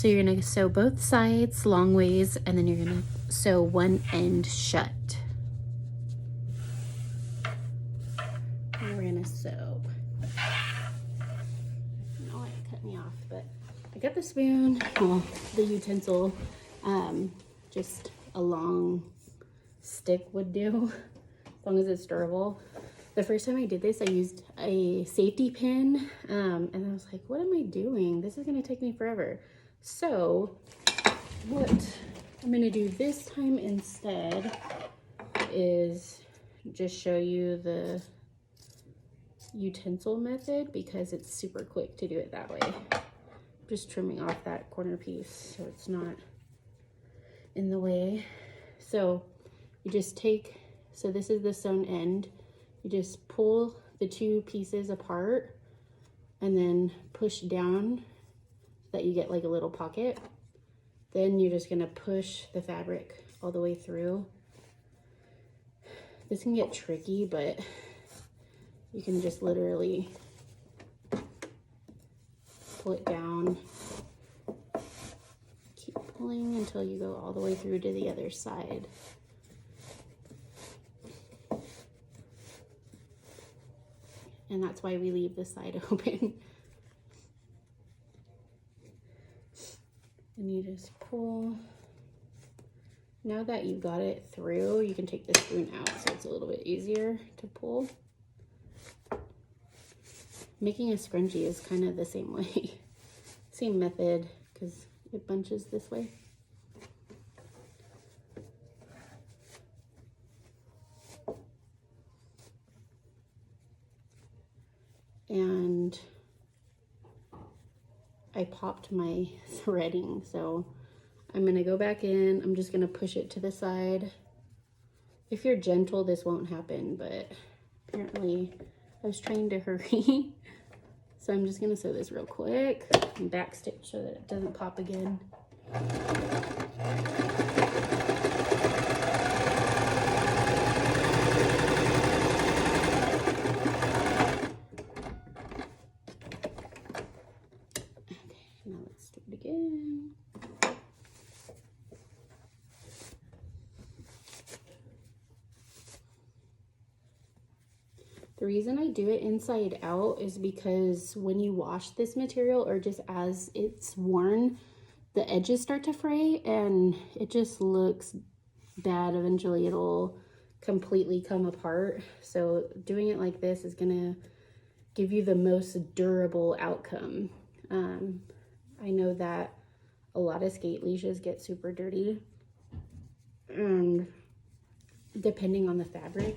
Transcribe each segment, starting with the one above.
So you're gonna sew both sides long ways, and then you're gonna sew one end shut. And we're gonna sew. No, it cut me off, but I got the spoon, well, the utensil, just a long stick would do, as long as it's durable. The first time I did this, I used a safety pin, and I was like, what am I doing? This is gonna take me forever. So what I'm gonna do this time instead is just show you the utensil method, because it's super quick to do it that way. Just trimming off that corner piece so it's not in the way. So you just take, so this is the sewn end, you just pull the two pieces apart and then push down so that you get like a little pocket. Then you're just gonna push the fabric all the way through. This can get tricky, but you can just literally pull it down, keep pulling until you go all the way through to the other side. And that's why we leave this side open. And you just pull. Now that you've got it through, you can take the spoon out so it's a little bit easier to pull. Making a scrunchie is kind of the same way. Same method, because it bunches this way. And I popped my threading, so I'm gonna go back in. I'm just gonna push it to the side. If you're gentle, this won't happen, but apparently I was trying to hurry. So I'm just gonna sew this real quick and back stitch so that it doesn't pop again. Now let's do it again. The reason I do it inside out is because when you wash this material, or just as it's worn, the edges start to fray and it just looks bad. Eventually it'll completely come apart. So doing it like this is gonna give you the most durable outcome. I know that a lot of skate leashes get super dirty, and depending on the fabric,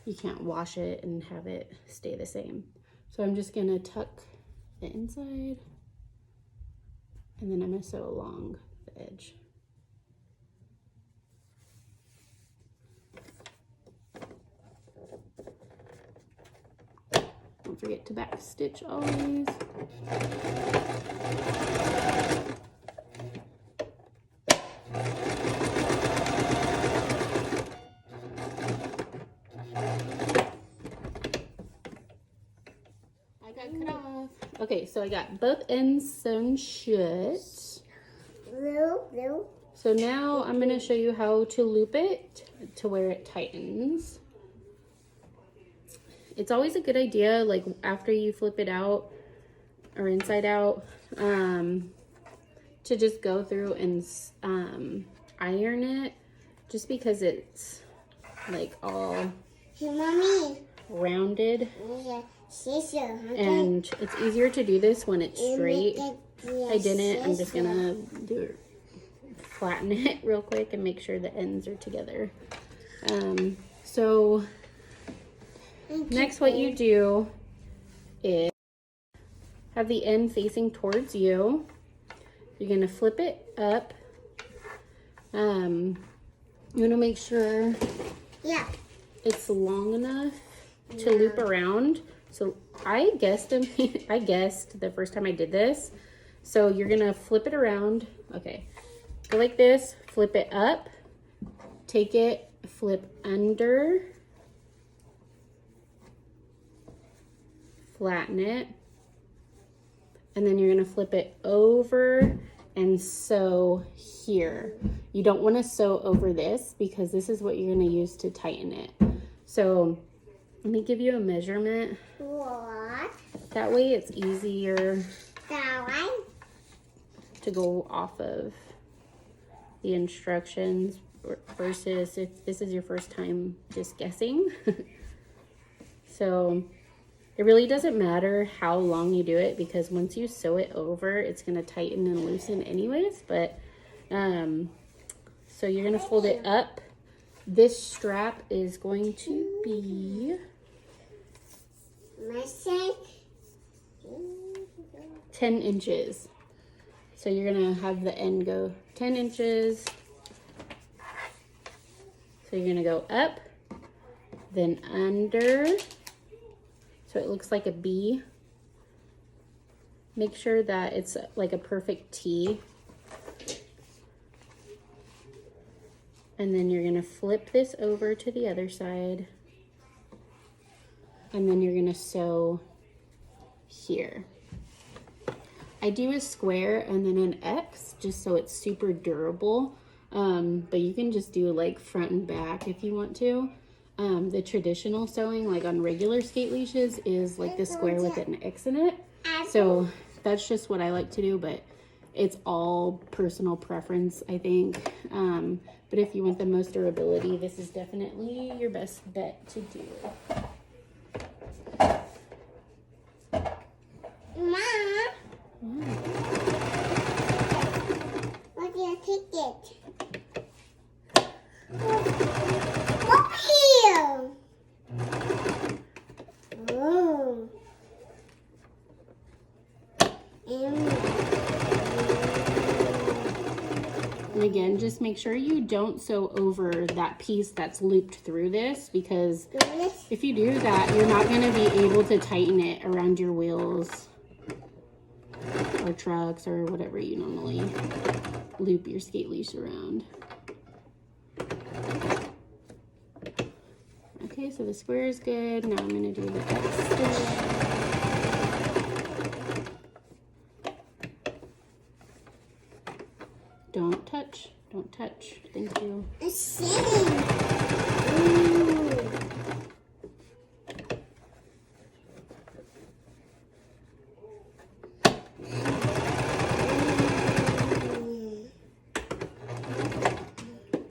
you can't wash it and have it stay the same. So I'm just gonna tuck the inside, and then I'm gonna sew along the edge. Don't forget to back stitch always. I got cut off. Okay, so I got both ends sewn shut. So now I'm gonna show you how to loop it to where it tightens. It's always a good idea, like after you flip it out or inside out, to just go through and iron it, just because it's like all rounded, and it's easier to do this when it's straight. I didn't. I'm just gonna do it, flatten it real quick and make sure the ends are together. So next, what you do is have the end facing towards you. You're gonna flip it up. You wanna make sure it's long enough to loop around. So I guessed the first time I did this. So you're gonna flip it around. Okay, go like this, flip it up, take it, flip under, flatten it, and then you're gonna flip it over and sew here. You don't wanna sew over this because this is what you're gonna use to tighten it. So let me give you a measurement. What? That way it's easier That way? to go off of the instructions versus if this is your first time just guessing. So it really doesn't matter how long you do it because once you sew it over, it's gonna tighten and loosen anyways. But so you're gonna fold it up. This strap is going to be 10 inches. So you're gonna have the end go 10 inches. So you're gonna go up, then under. So it looks like a B. Make sure that it's like a perfect T. And then you're gonna flip this over to the other side. And then you're gonna sew here. I do a square and then an X just so it's super durable. But you can just do like front and back if you want to. The traditional sewing, like on regular skate leashes, is like the square with an X in it. So that's just what I like to do, but it's all personal preference, I think. But if you want the most durability, this is definitely your best bet to do. Mom, what's your ticket? Over here. Oh. And again, just make sure you don't sew over that piece that's looped through this, because if you do that, you're not going to be able to tighten it around your wheels or trucks or whatever you normally loop your skate leash around. Okay, so the square is good. Now I'm going to do the X stitch. Don't touch. Don't touch. Thank you. It's sitting.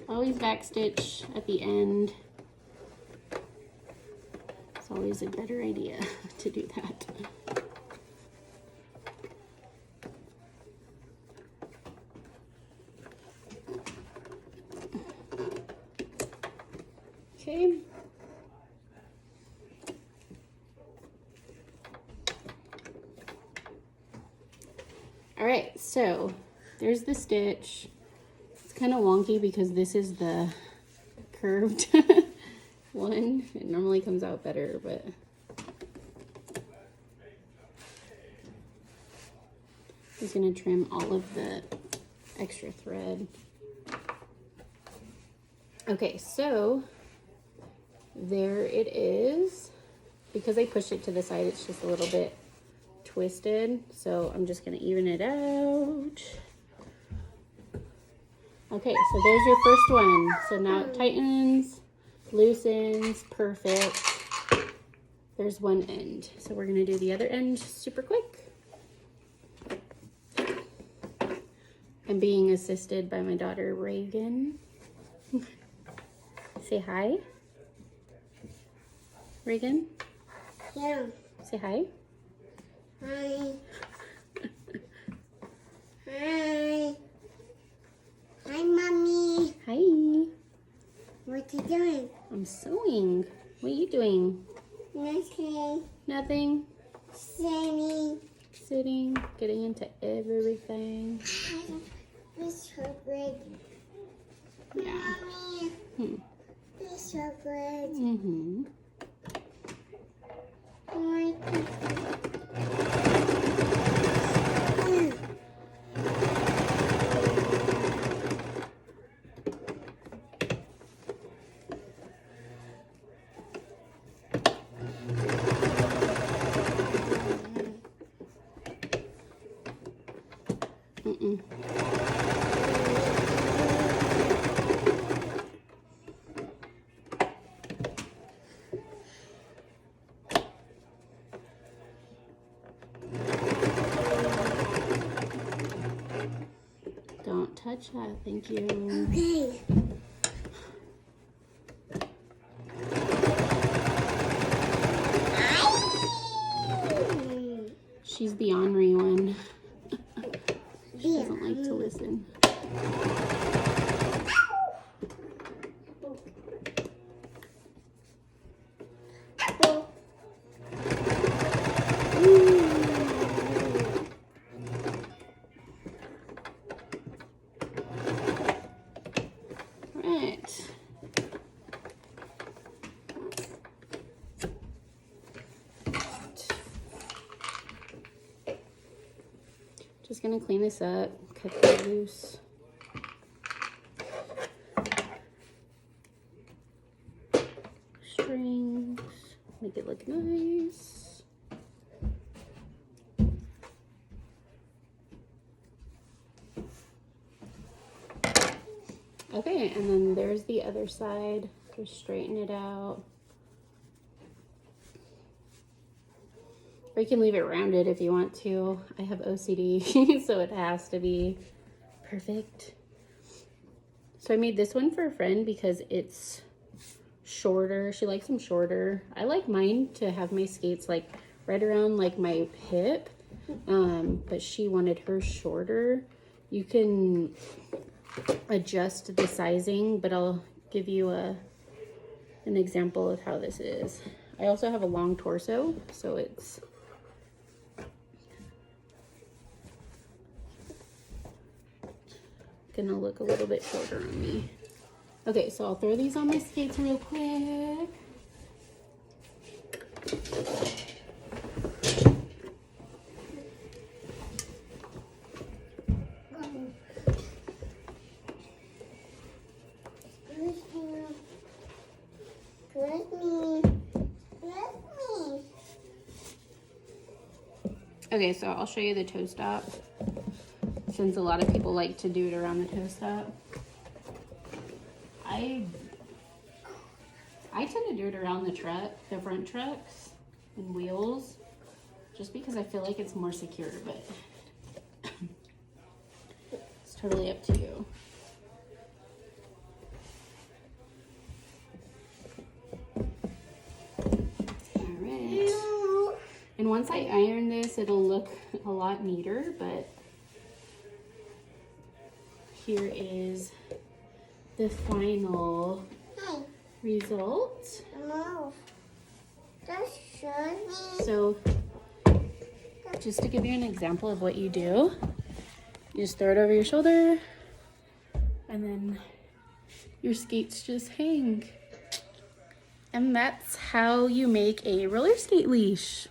Always backstitch at the end. It's always a better idea to do that. Okay. All right, so there's the stitch. It's kind of wonky because this is the curved one. It normally comes out better, but I'm just gonna trim all of the extra thread. Okay, so there it is. Because I pushed it to the side, it's just a little bit twisted. So I'm just gonna even it out. Okay, so there's your first one. So now it tightens, loosens, perfect. There's one end. So we're gonna do the other end super quick. I'm being assisted by my daughter, Reagan. Say hi. Reagan? Yeah. Say hi. Hi. Hi. Hi, Mommy. Hi. What you doing? I'm sewing. What are you doing? Nothing. Nothing. Sitting. Sitting, getting into everything. It's so good. Yeah. Mommy. It's so good. Mm-hmm. Mm-mm. Don't touch that, thank you. Okay. She's the ornery one. She Yeah. doesn't like to listen. Right. Just gonna clean this up, cut that loose. Strings, make it look nice. Okay, and then there's the other side. Just straighten it out. Or you can leave it rounded if you want to. I have OCD, so it has to be perfect. So I made this one for a friend because it's shorter. She likes them shorter. I like mine to have my skates like right around like my hip, but she wanted hers shorter. You can adjust the sizing, but I'll give you an example of how this is. I also have a long torso, so it's gonna look a little bit shorter on me. Okay, so I'll throw these on my skates real quick. Okay, so I'll show you the toe stop, since a lot of people like to do it around the toe stop. I tend to do it around the front trucks and wheels, just because I feel like it's more secure, but it's totally up to you. All right. And once I iron this, it'll look a lot neater, but here is the final result. So just to give you an example of what you do, you just throw it over your shoulder and then your skates just hang. And that's how you make a roller skate leash.